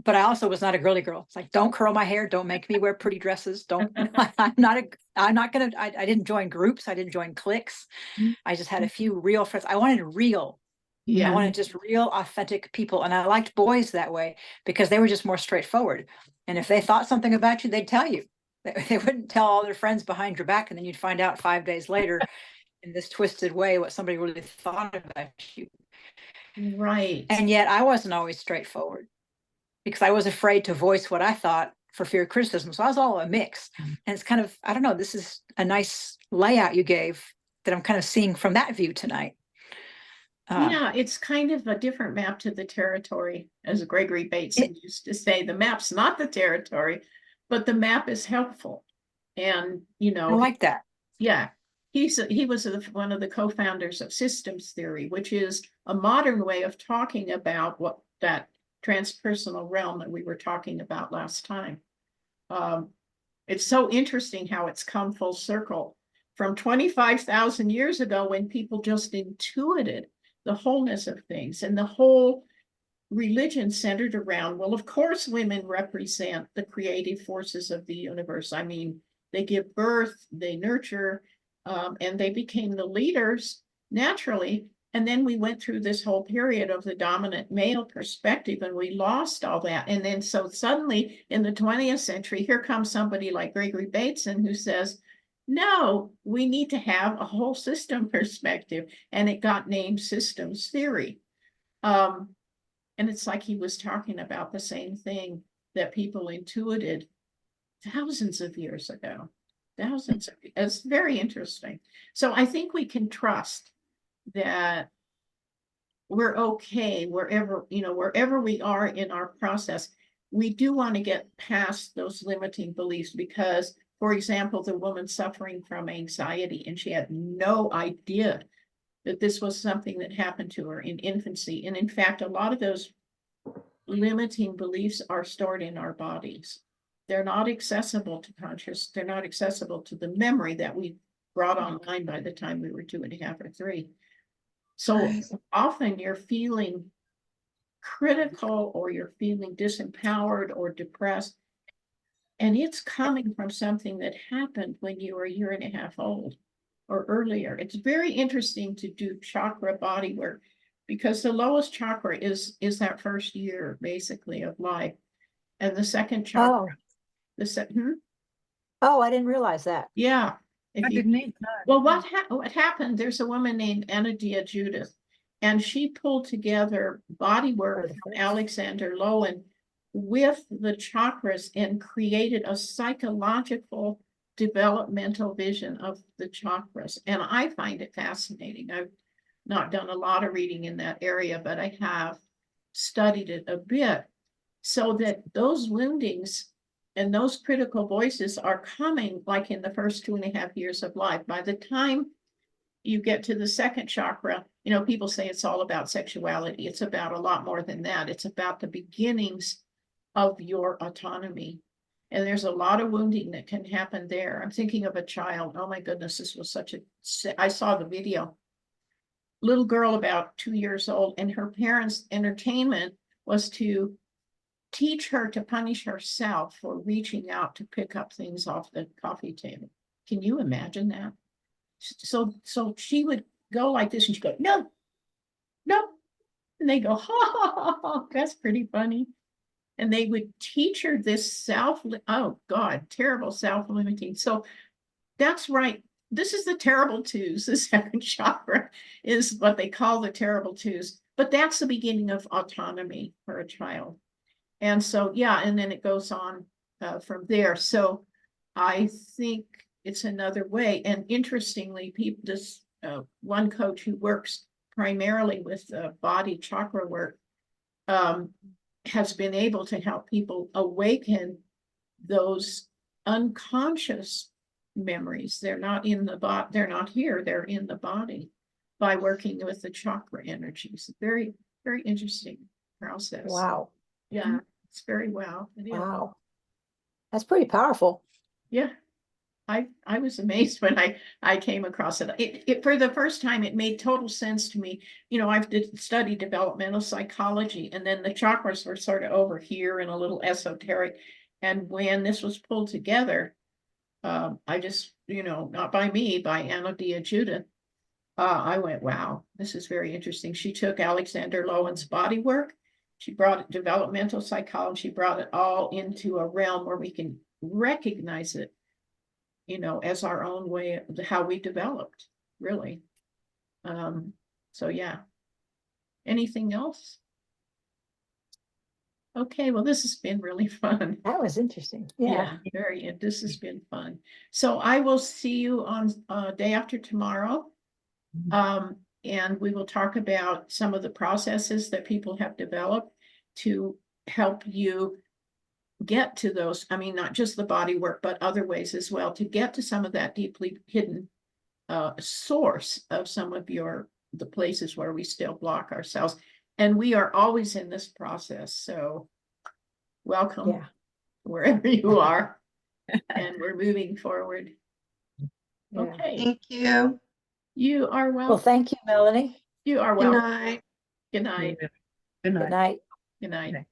But I also was not a girly girl. It's like, don't curl my hair. Don't make me wear pretty dresses. Don't, I'm not gonna, I didn't join groups. I didn't join cliques. I just had a few real friends. I wanted real. I wanted just real, authentic people. And I liked boys that way because they were just more straightforward. And if they thought something about you, they'd tell you. They wouldn't tell all their friends behind your back. And then you'd find out 5 days later in this twisted way what somebody really thought about you. Right. And yet I wasn't always straightforward, because I was afraid to voice what I thought for fear of criticism. So I was all a mix. And it's kind of, I don't know, this is a nice layout you gave that I'm kind of seeing from that view tonight. Yeah, it's kind of a different map to the territory, as Gregory Bateson used to say. The map's not the territory, but the map is helpful. And, I like that. Yeah, he was one of the co-founders of systems theory, which is a modern way of talking about what that transpersonal realm that we were talking about last time. It's so interesting how it's come full circle from 25,000 years ago, when people just intuited the wholeness of things, and the whole religion centered around, well, of course, women represent the creative forces of the universe. I mean, they give birth, they nurture, and they became the leaders naturally. And then we went through this whole period of the dominant male perspective, and we lost all that. And then so suddenly in the 20th century, here comes somebody like Gregory Bateson who says, no, we need to have a whole system perspective. And it got named systems theory. And it's like he was talking about the same thing that people intuited thousands of years ago. It's very interesting. So I think we can trust that we're okay wherever we are in our process. We do want to get past those limiting beliefs because, for example, the woman suffering from anxiety, and she had no idea that this was something that happened to her in infancy. And in fact, a lot of those limiting beliefs are stored in our bodies. They're not accessible to conscious, they're not accessible to the memory that we brought online by the time we were 2.5 or 3. So often you're feeling critical, or you're feeling disempowered or depressed, and it's coming from something that happened when you were 1.5 years old or earlier. It's very interesting to do chakra body work, because the lowest chakra is that first year basically of life, and the second chakra, Oh, I didn't realize that. Yeah. I didn't need that. Well, what happened? There's a woman named Anadia Judith, and she pulled together body work from Alexander Lowen with the chakras and created a psychological developmental vision of the chakras. And I find it fascinating. I've not done a lot of reading in that area, but I have studied it a bit, so that those woundings and those critical voices are coming like in the first 2.5 years of life. By the time you get to the second chakra, people say it's all about sexuality. It's about a lot more than that. It's about the beginnings of your autonomy. And there's a lot of wounding that can happen there. I'm thinking of a child. Oh my goodness, this was I saw the video. Little girl about 2 years old, and her parents' entertainment was to teach her to punish herself for reaching out to pick up things off the coffee table. Can you imagine that? So she would go like this and she'd go, no, no. And they go, ha, ha, ha, ha. That's pretty funny. And they would teach her this oh God, terrible self-limiting. So that's right. This is the terrible twos. The second chakra is what they call the terrible twos. But that's the beginning of autonomy for a child. And so, yeah, and then it goes on from there. So I think it's another way. And interestingly, this one coach who works primarily with body chakra work has been able to help people awaken those unconscious memories. They're not in the body, they're not here, they're in the body by working with the chakra energies. Very, very interesting process. Wow. Yeah, it's very wow. Wow. That's pretty powerful. Yeah. I was amazed when I came across it. It for the first time, it made total sense to me. You know, I've studied developmental psychology, and then the chakras were sort of over here and a little esoteric. And when this was pulled together, I just, not by me, by Anna Dia Judith, I went, wow, this is very interesting. She took Alexander Lowen's body work. She brought developmental psychology, brought it all into a realm where we can recognize it, as our own way of how we developed, really. So yeah. Anything else? Okay, well, this has been really fun. That was interesting. Yeah, this has been fun. So I will see you on day after tomorrow. And we will talk about some of the processes that people have developed to help you get to those. I mean, not just the body work, but other ways as well, to get to some of that deeply hidden source of some of the places where we still block ourselves. And we are always in this process. So welcome. Yeah. Wherever you are. And we're moving forward. Yeah. Okay. Thank you. You are Well, welcome. thank you, Melanie. You are Good welcome. night. Good night. Good night. Good night. Good night. Good night.